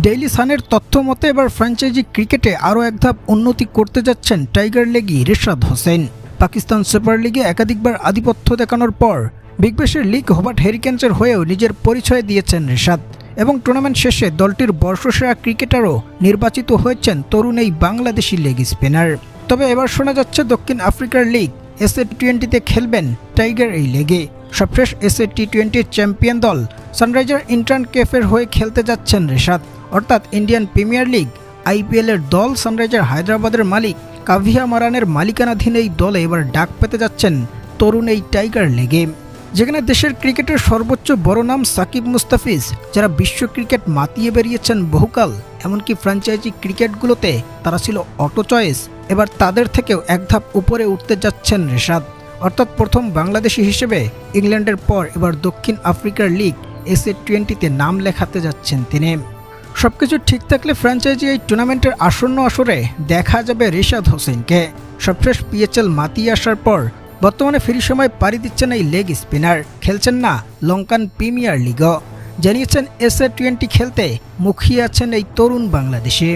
Daily সানের তথ্য মতে এবার ফ্র্যাঞ্চাইজি ক্রিকেটে আরও এক ধাপ উন্নতি করতে যাচ্ছেন টাইগার লেগি রেশাদ হোসেন। পাকিস্তান সুপার লিগে একাধিকবার আধিপত্য দেখানোর পর বিগ ব্যাশের লিগ হোবার্ট হেরিকেন্সের হয়েও নিজের পরিচয় দিয়েছেন রেশাদ এবং টুর্নামেন্ট শেষে দলটির বর্ষসেরা ক্রিকেটারও নির্বাচিত হয়েছেন তরুণ এই বাংলাদেশি লেগ স্পিনার। তবে এবার শোনা যাচ্ছে দক্ষিণ আফ্রিকার লিগ SA-20-তে খেলবেন টাইগার এই লেগে। সবশেষ SA-T20 চ্যাম্পিয়ন দল সানরাইজার ইন্টার্ন কেফের হয়ে খেলতে যাচ্ছেন রেশাদ। অর্থাৎ ইন্ডিয়ান প্রিমিয়ার লিগ IPL এর দল সানরাইজার হায়দ্রাবাদের মালিক কাভিয়া মারানের মালিকানাধীন এই দলে এবার ডাক পেতে যাচ্ছেন তরুণ এই টাইগার লেগে। যেখানে দেশের ক্রিকেটের সর্বোচ্চ বড় নাম সাকিব মুস্তাফিজ, যারা বিশ্ব ক্রিকেট মাতিয়ে বেরিয়েছেন বহুকাল, এমনকি ফ্র্যাঞ্চাইজি ক্রিকেটগুলোতে তারা ছিল অটো চয়েস, এবার তাদের থেকেও এক ধাপ উপরে উঠতে যাচ্ছেন রেশাদ। অর্থাৎ প্রথম বাংলাদেশি হিসেবে ইংল্যান্ডের পর এবার দক্ষিণ আফ্রিকার লিগ SA-20-তে নাম লেখাতে যাচ্ছেন তিনি। সবকিছু ঠিক থাকলে ফ্র্যাঞ্চাইজি এই টুর্নামেন্টের আসন্ন আসরে দেখা যাবে রেশাদ হোসেনকে। সবশেষ PHL মাতিয়ে আসার পর বর্তমানে ফ্রি সময় পাড়ি দিচ্ছেন এই লেগ স্পিনার, খেলছেন না লঙ্কান প্রিমিয়ার লিগও। জানিয়েছেন SA-20 খেলতে মুখিয়ে আছেন এই তরুণ বাংলাদেশি।